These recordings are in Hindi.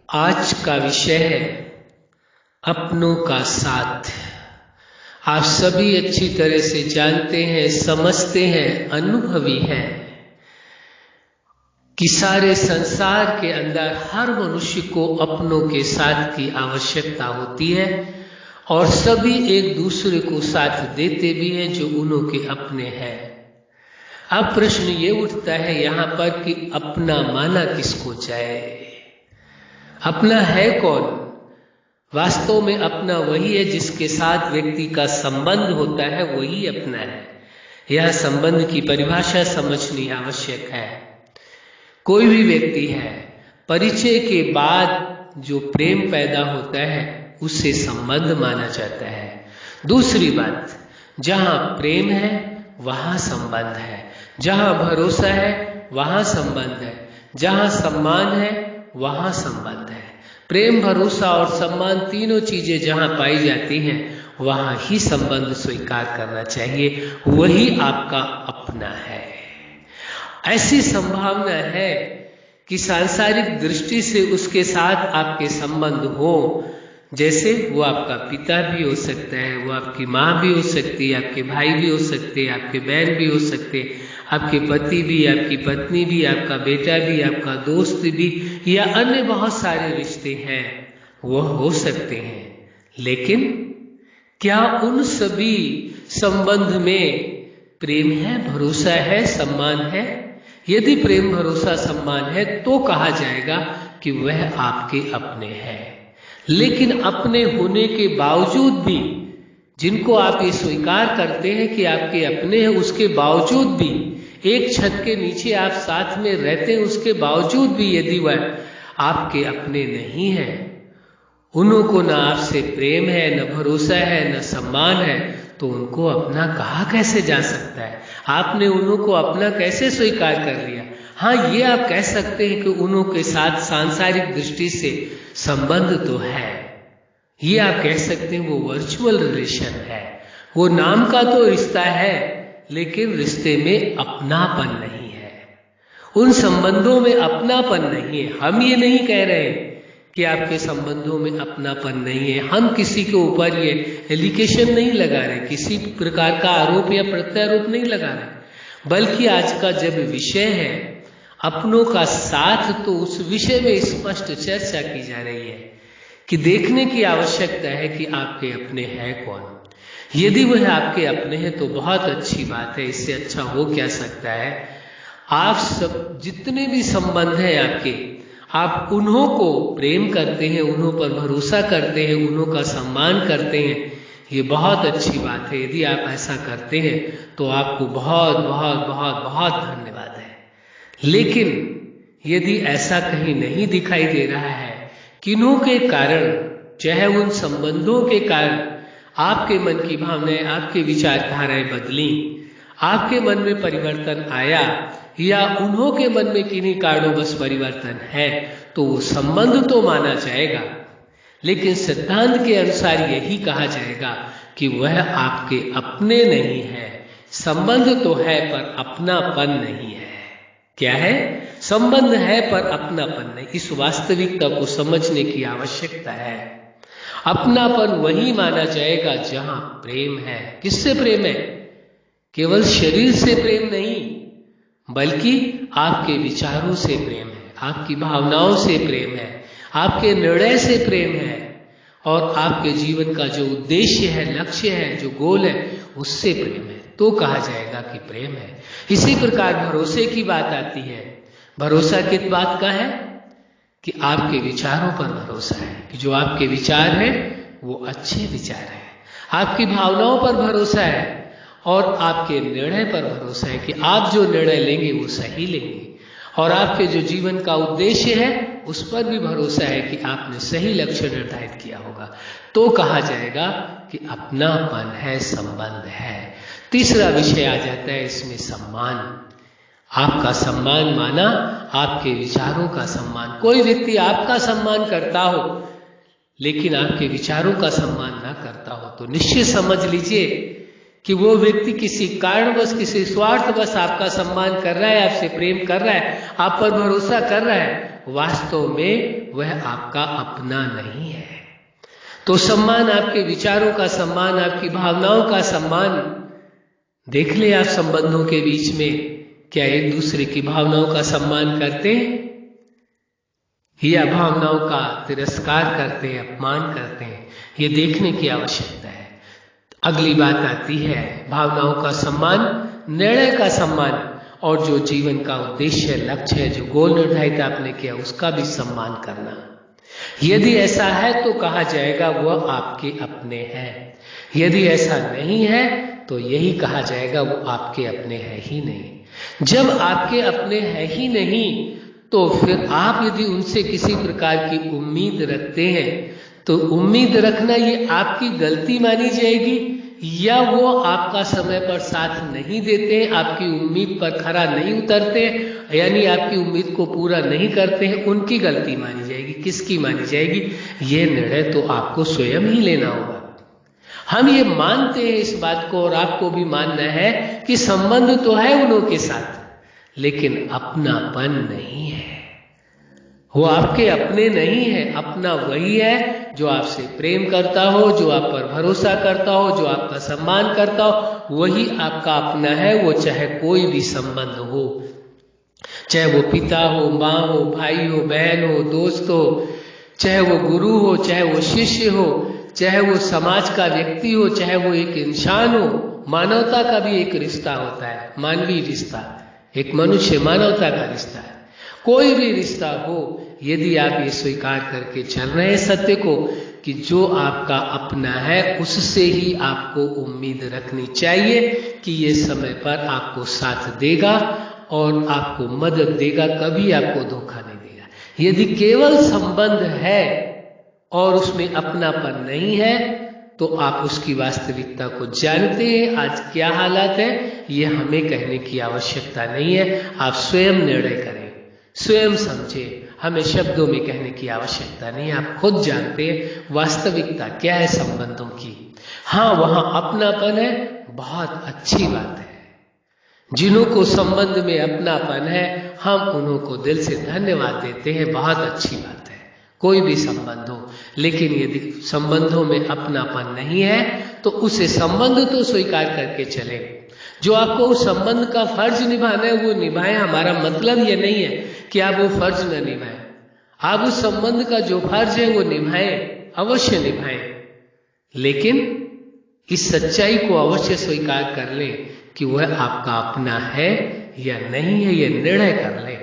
आज का विषय है अपनों का साथ। आप सभी अच्छी तरह से जानते हैं, समझते हैं, अनुभवी हैं कि सारे संसार के अंदर हर मनुष्य को अपनों के साथ की आवश्यकता होती है और सभी एक दूसरे को साथ देते भी हैं जो उन्हों के अपने हैं। अब प्रश्न ये उठता है यहाँ पर कि अपना माना किसको जाए? अपना है कौन? वास्तव में अपना वही है जिसके साथ व्यक्ति का संबंध होता है, वही अपना है। यह संबंध की परिभाषा समझनी आवश्यक है। कोई भी व्यक्ति है, परिचय के बाद जो प्रेम पैदा होता है उससे संबंध माना जाता है। दूसरी बात, जहां प्रेम है वहां संबंध है, जहां भरोसा है वहां संबंध है, जहां सम्मान है वहां संबंध है। प्रेम, भरोसा और सम्मान तीनों चीजें जहां पाई जाती हैं वहां ही संबंध स्वीकार करना चाहिए, वही आपका अपना है। ऐसी संभावना है कि सांसारिक दृष्टि से उसके साथ आपके संबंध हो, जैसे वो आपका पिता भी हो सकता है, वो आपकी माँ भी हो सकती है, आपके भाई भी हो सकते हैं, आपके बहन भी हो सकते हैं, आपके पति भी, आपकी पत्नी भी, आपका बेटा भी, आपका दोस्त भी, या अन्य बहुत सारे रिश्ते हैं वो हो सकते हैं। लेकिन क्या उन सभी संबंध में प्रेम है, भरोसा है, सम्मान है? यदि प्रेम, भरोसा, सम्मान है तो कहा जाएगा कि वह आपके अपने हैं। लेकिन अपने होने के बावजूद भी, जिनको आप ये स्वीकार करते हैं कि आपके अपने हैं, उसके बावजूद भी, एक छत के नीचे आप साथ में रहते हैं, उसके बावजूद भी यदि वह आपके अपने नहीं है, उन्हों को न आपसे प्रेम है, न भरोसा है, न सम्मान है, तो उनको अपना कहा कैसे जा सकता है? आपने उन्हों को अपना कैसे स्वीकार कर लिया? हाँ, ये आप कह सकते हैं कि उन्हों के साथ सांसारिक दृष्टि से संबंध तो है, ये आप कह सकते हैं वो वर्चुअल रिलेशन है, वो नाम का तो रिश्ता है, लेकिन रिश्ते में अपनापन नहीं है, उन संबंधों में अपनापन नहीं है। हम ये नहीं कह रहे कि आपके संबंधों में अपनापन नहीं है, हम किसी के ऊपर ये एलिगेशन नहीं लगा रहे, किसी प्रकार का आरोप या प्रत्यारोप नहीं लगा रहे, बल्कि आज का जब विषय है अपनों का साथ, तो उस विषय में स्पष्ट चर्चा की जा रही है कि देखने की आवश्यकता है कि आपके अपने हैं कौन। यदि वह आपके अपने हैं तो बहुत अच्छी बात है, इससे अच्छा हो क्या सकता है। आप सब जितने भी संबंध हैं आपके, आप उन्हों को प्रेम करते हैं, उन्हों पर भरोसा करते हैं, उन्हों का सम्मान करते हैं, ये बहुत अच्छी बात है। यदि आप ऐसा करते हैं तो आपको बहुत बहुत बहुत बहुत धन्यवाद है। लेकिन यदि ऐसा कहीं नहीं दिखाई दे रहा है, किन्हों के कारण, चाहे उन संबंधों के कारण आपके मन की भावनाएं, आपके विचारधाराएं बदली, आपके मन में परिवर्तन आया, या उन्हों के मन में किन्हीं कारणों बस परिवर्तन है, तो वो संबंध तो माना जाएगा, लेकिन सिद्धांत के अनुसार यही कहा जाएगा कि वह आपके अपने नहीं है। संबंध तो है पर अपनापन नहीं है। क्या है? संबंध है पर अपनापन नहीं। इस वास्तविकता को समझने की आवश्यकता है। अपनापन वही माना जाएगा जहां प्रेम है। किससे प्रेम है? केवल शरीर से प्रेम नहीं, बल्कि आपके विचारों से प्रेम है, आपकी भावनाओं से प्रेम है, आपके निर्णय से प्रेम है, और आपके जीवन का जो उद्देश्य है, लक्ष्य है, जो गोल है, उससे प्रेम है, तो कहा जाएगा कि प्रेम है। इसी प्रकार भरोसे की बात आती है। भरोसा किस बात का है? कि आपके विचारों पर भरोसा है, कि जो आपके विचार हैं वो अच्छे विचार हैं। आपकी भावनाओं पर भरोसा है और आपके निर्णय पर भरोसा है कि आप जो निर्णय लेंगे वो सही लेंगे, और आपके जो जीवन का उद्देश्य है उस पर भी भरोसा है कि आपने सही लक्ष्य निर्धारित किया होगा, तो कहा जाएगा कि अपनापन है, संबंध है। तीसरा विषय आ जाता है इसमें, सम्मान। आपका सम्मान माना आपके विचारों का सम्मान। कोई व्यक्ति आपका सम्मान करता हो लेकिन आपके विचारों का सम्मान ना करता हो, तो निश्चित समझ लीजिए कि वो व्यक्ति किसी कारणवश, किसी स्वार्थवश आपका सम्मान कर रहा है, आपसे प्रेम कर रहा है, आप पर भरोसा कर रहा है, वास्तव में वह आपका अपना नहीं है। तो सम्मान, आपके विचारों का सम्मान, आपकी भावनाओं का सम्मान, देख ले आप संबंधों के बीच में क्या एक दूसरे की भावनाओं का सम्मान करते हैं या भावनाओं का तिरस्कार करते हैं, अपमान करते हैं, ये देखने की आवश्यकता है। अगली बात आती है भावनाओं का सम्मान, निर्णय का सम्मान, और जो जीवन का उद्देश्य, लक्ष्य है, जो गोल निर्धारित आपने किया, उसका भी सम्मान करना। यदि ऐसा है तो कहा जाएगा वह आपके अपने हैं। यदि ऐसा नहीं है तो यही कहा जाएगा वो आपके अपने है ही नहीं। जब आपके अपने है ही नहीं तो फिर आप यदि उनसे किसी प्रकार की उम्मीद रखते हैं तो उम्मीद रखना ये आपकी गलती मानी जाएगी, या वो आपका समय पर साथ नहीं देते हैं, आपकी उम्मीद पर खरा नहीं उतरते, यानी आपकी उम्मीद को पूरा नहीं करते हैं, उनकी गलती मानी जाएगी। किसकी मानी जाएगी? ये निर्णय तो आपको स्वयं ही लेना होगा। हम ये मानते हैं इस बात को, और आपको भी मानना है कि संबंध तो है उन्हों के साथ, लेकिन अपनापन नहीं है। वो आपके अपने नहीं है। अपना वही है जो आपसे प्रेम करता हो, जो आप पर भरोसा करता हो, जो आपका सम्मान करता हो, वही आपका अपना है। वो चाहे कोई भी संबंध हो, चाहे वो पिता हो, माँ हो, भाई हो, बहन हो, दोस्त हो, चाहे वो गुरु हो, चाहे वो शिष्य हो, चाहे वो समाज का व्यक्ति हो, चाहे वो एक इंसान हो। मानवता का भी एक रिश्ता होता है, मानवीय रिश्ता, एक मनुष्य मानवता का रिश्ता है। कोई भी रिश्ता हो, यदि आप ये स्वीकार करके चल रहे हैं सत्य को कि जो आपका अपना है उससे ही आपको उम्मीद रखनी चाहिए कि ये समय पर आपको साथ देगा और आपको मदद देगा, कभी आपको धोखा नहीं देगा। यदि केवल संबंध है और उसमें अपनापन नहीं है तो आप उसकी वास्तविकता को जानते हैं। आज क्या हालात है ये हमें कहने की आवश्यकता नहीं है। आप स्वयं निर्णय करें, स्वयं समझे, हमें शब्दों में कहने की आवश्यकता नहीं है। आप खुद जानते हैं वास्तविकता क्या है संबंधों की। हाँ, वहां अपनापन है, बहुत अच्छी बात है। जिन्हों को संबंध में अपनापन है हम उन्हों को दिल से धन्यवाद देते हैं, बहुत अच्छी बात है। कोई भी संबंध हो, लेकिन यदि संबंधों में अपनापन नहीं है तो उसे संबंध तो स्वीकार करके चले। जो आपको उस संबंध का फर्ज निभाना है वो निभाएं। हमारा मतलब ये नहीं है कि आप वो फर्ज न निभाएं। आप उस संबंध का जो फर्ज है वो निभाएं, अवश्य निभाएं, लेकिन इस सच्चाई को अवश्य स्वीकार कर लें कि वह आपका अपना है या नहीं है, ये निर्णय कर लें,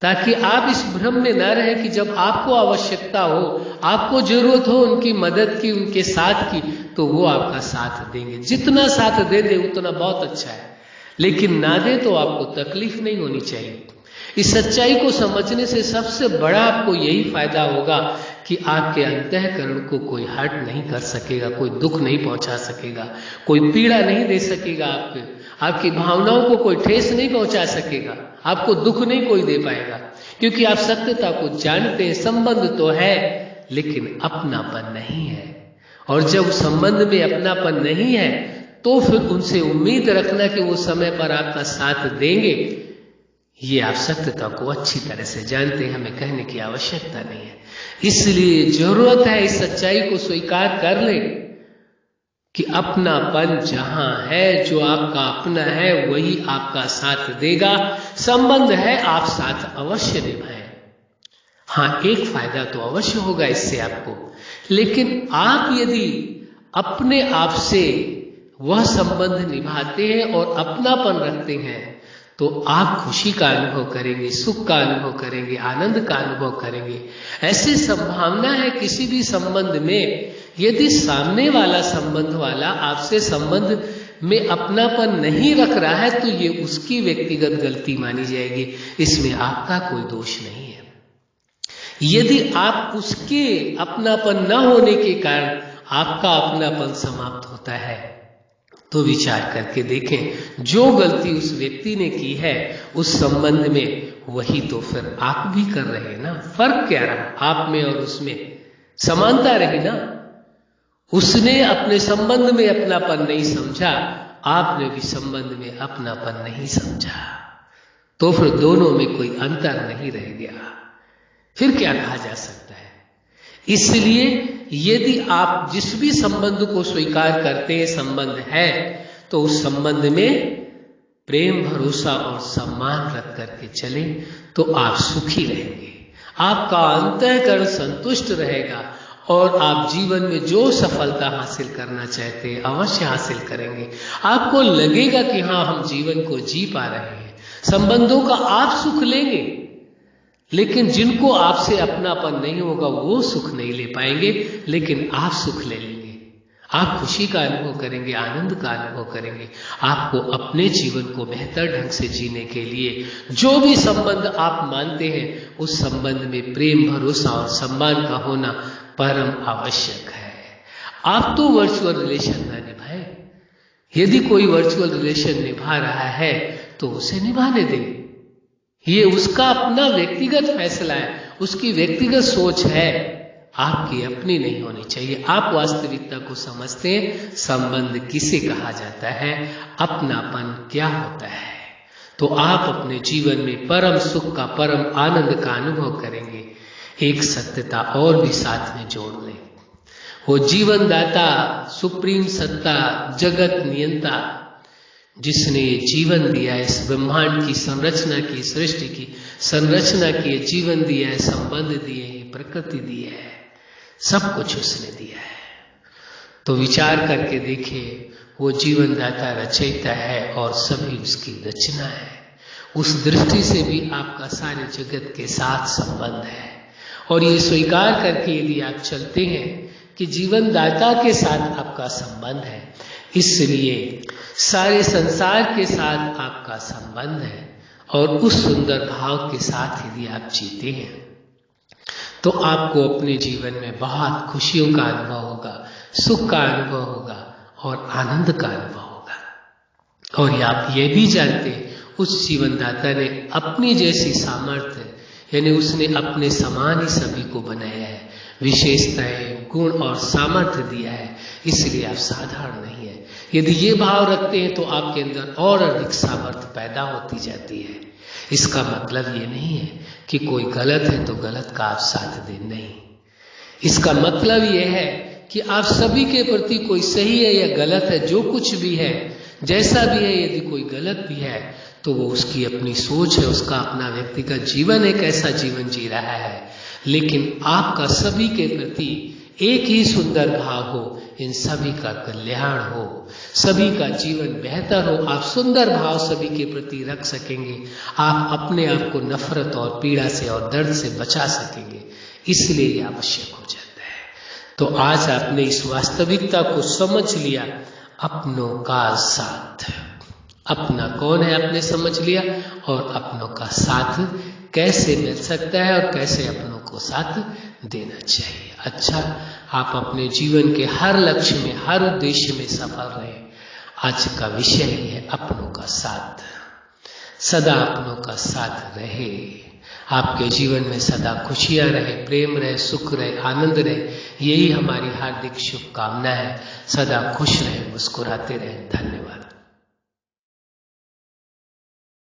ताकि आप इस भ्रम में न रहें कि जब आपको आवश्यकता हो, आपको जरूरत हो उनकी मदद की, उनके साथ की, तो वो आपका साथ देंगे। जितना साथ दे दे उतना बहुत अच्छा है, लेकिन ना दे तो आपको तकलीफ नहीं होनी चाहिए। इस सच्चाई को समझने से सबसे बड़ा आपको यही फायदा होगा कि आपके अंतःकरण को कोई हर्ट नहीं कर सकेगा, कोई दुख नहीं पहुंचा सकेगा, कोई पीड़ा नहीं दे सकेगा, आपकी भावनाओं को कोई ठेस नहीं पहुंचा सकेगा, आपको दुख नहीं कोई दे पाएगा, क्योंकि आप सत्यता को जानते हैं। संबंध तो है लेकिन अपनापन नहीं है, और जब संबंध में अपनापन नहीं है तो फिर उनसे उम्मीद रखना कि वो समय पर आपका साथ देंगे, ये आप सत्यता को अच्छी तरह से जानते हैं, हमें कहने की आवश्यकता नहीं है। इसलिए जरूरत है इस सच्चाई को स्वीकार कर ले कि अपनापन जहां है, जो आपका अपना है वही आपका साथ देगा। संबंध है, आप साथ अवश्य निभाएं। हाँ, एक फायदा तो अवश्य होगा इससे आपको, लेकिन आप यदि अपने आप से वह संबंध निभाते हैं और अपनापन रखते हैं तो आप खुशी का अनुभव करेंगे, सुख का अनुभव करेंगे, आनंद का अनुभव करेंगे। ऐसी संभावना है किसी भी संबंध में, यदि सामने वाला संबंध वाला आपसे संबंध में अपनापन नहीं रख रहा है तो ये उसकी व्यक्तिगत गलती मानी जाएगी, इसमें आपका कोई दोष नहीं है। यदि आप उसके अपनापन न होने के कारण आपका अपनापन समाप्त होता है तो विचार करके देखें, जो गलती उस व्यक्ति ने की है उस संबंध में, वही तो फिर आप भी कर रहे हैं ना। फर्क क्या रहा आप में और उसमें? समानता रही ना। उसने अपने संबंध में अपनापन नहीं समझा आपने भी संबंध में अपनापन नहीं समझा, तो फिर दोनों में कोई अंतर नहीं रह गया, फिर क्या कहा जा सकता है। इसलिए यदि आप जिस भी संबंध को स्वीकार करते हैं संबंध है, तो उस संबंध में प्रेम, भरोसा और सम्मान रख करके चले तो आप सुखी रहेंगे, आपका अंतःकरण संतुष्ट रहेगा और आप जीवन में जो सफलता हासिल करना चाहते हैं अवश्य हासिल करेंगे। आपको लगेगा कि हाँ, हम जीवन को जी पा रहे हैं। संबंधों का आप सुख लेंगे, लेकिन जिनको आपसे अपनापन नहीं होगा वो सुख नहीं ले पाएंगे, लेकिन आप सुख ले लेंगे। आप खुशी का अनुभव करेंगे, आनंद का अनुभव करेंगे। आपको अपने जीवन को बेहतर ढंग से जीने के लिए जो भी संबंध आप मानते हैं, उस संबंध में प्रेम, भरोसा और सम्मान का होना परम आवश्यक है। आप तो वर्चुअल रिलेशन न निभाए, यदि कोई वर्चुअल रिलेशन निभा रहा है तो उसे निभाने दें। ये उसका अपना व्यक्तिगत फैसला है, उसकी व्यक्तिगत सोच है, आपकी अपनी नहीं होनी चाहिए। आप वास्तविकता को समझते हैं, संबंध किसे कहा जाता है, अपनापन क्या होता है, तो आप अपने जीवन में परम सुख का, परम आनंद का अनुभव करेंगे। एक सत्यता और भी साथ में जोड़ लें, वो जीवन दाता, सुप्रीम सत्ता, जगत नियंता, जिसने जीवन दिया है, इस ब्रह्मांड की संरचना की, सृष्टि की संरचना की, जीवन दिया है, संबंध दिए हैं, प्रकृति दी है, सब कुछ उसने दिया है। तो विचार करके देखिए, वो जीवन दाता रचयिता है और सभी उसकी रचना है। उस दृष्टि से भी आपका सारे जगत के साथ संबंध है, और ये स्वीकार करके यदि आप चलते हैं कि जीवन दाता के साथ आपका संबंध है, इसलिए सारे संसार के साथ आपका संबंध है, और उस सुंदर भाव के साथ यदि आप जीते हैं तो आपको अपने जीवन में बहुत खुशियों का अनुभव होगा, सुख का अनुभव होगा और आनंद का अनुभव होगा। और आप ये भी जानते, उस जीवनदाता ने अपनी जैसी सामर्थ्य, यानी उसने अपने समान ही सभी को बनाया है, विशेषताएं, गुण और सामर्थ्य दिया है, इसलिए आप साधारण नहीं है। यदि ये भाव रखते हैं तो आपके अंदर और अधिक सामर्थ्य पैदा होती जाती है। इसका मतलब ये नहीं है कि कोई गलत है तो गलत का आप साथ दें, नहीं। इसका मतलब ये है कि आप सभी के प्रति कोई सही है या गलत है, जो कुछ भी है, जैसा भी है, यदि कोई गलत भी है तो वो उसकी अपनी सोच है, उसका अपना व्यक्तिगत जीवन है, कैसा जीवन जी रहा है, लेकिन आपका सभी के प्रति एक ही सुंदर भाव हो, इन सभी का कल्याण हो, सभी का जीवन बेहतर हो। आप सुंदर भाव सभी के प्रति रख सकेंगे, आप अपने आप को नफरत और पीड़ा से और दर्द से बचा सकेंगे, इसलिए ये आवश्यक हो जाता है। तो आज आपने इस वास्तविकता को समझ लिया, अपनों का साथ, अपना कौन है आपने समझ लिया, और अपनों का साथ कैसे मिल सकता है और कैसे अपनों को साथ देना चाहिए। अच्छा, आप अपने जीवन के हर लक्ष्य में, हर उद्देश्य में सफल रहे। आज का विषय ही है अपनों का साथ, सदा अपनों का साथ रहे। आपके जीवन में सदा खुशियां रहे, प्रेम रहे, सुख रहे, आनंद रहे, यही हमारी हार्दिक शुभकामना है। सदा खुश रहे, मुस्कुराते रहे। धन्यवाद।